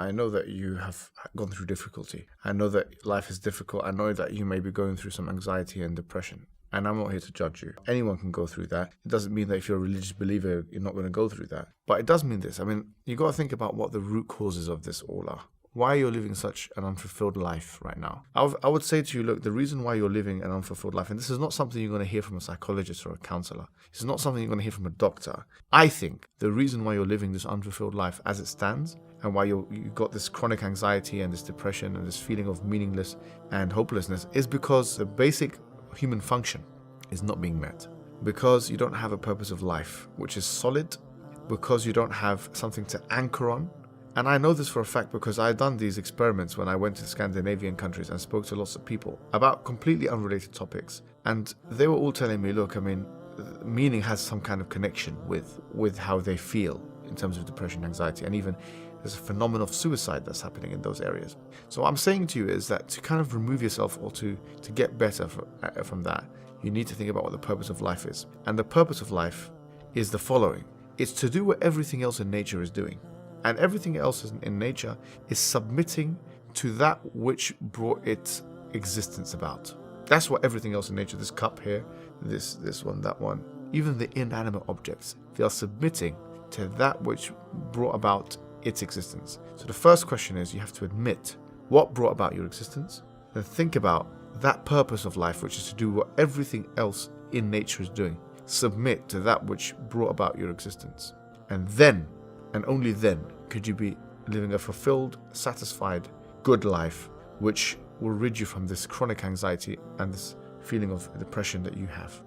I know that you have gone through difficulty. I know that life is difficult. I know that you may be going through some anxiety and depression. And I'm not here to judge you. Anyone can go through that. It doesn't mean that if you're a religious believer, you're not going to go through that. But it does mean this. I mean, you got to think about what the root causes of this all are. Why you're living such an unfulfilled life right now. I would say to you, look, the reason why you're living an unfulfilled life, and this is not something you're going to hear from a psychologist or a counselor. This is not something you're going to hear from a doctor. I think the reason why you're living this unfulfilled life as it stands, and why you've got this chronic anxiety and this depression and this feeling of meaningless and hopelessness is because the basic human function is not being met. Because you don't have a purpose of life which is solid, because you don't have something to anchor on. And I know this for a fact because I've done these experiments when I went to Scandinavian countries and spoke to lots of people about completely unrelated topics. And they were all telling me, look, I mean, meaning has some kind of connection with how they feel in terms of depression, anxiety, and even there's a phenomenon of suicide that's happening in those areas. So what I'm saying to you is that to kind of remove yourself or to get better from that, you need to think about what the purpose of life is. And the purpose of life is the following. It's to do what everything else in nature is doing. And everything else in nature is submitting to that which brought its existence about. That's what everything else in nature, this cup here, this one, that one, even the inanimate objects, they are submitting to that which brought about its existence. So the first question is, you have to admit what brought about your existence, then think about that purpose of life, which is to do what everything else in nature is doing. Submit to that which brought about your existence. And then, and only then, could you be living a fulfilled, satisfied, good life, which will rid you from this chronic anxiety and this feeling of depression that you have.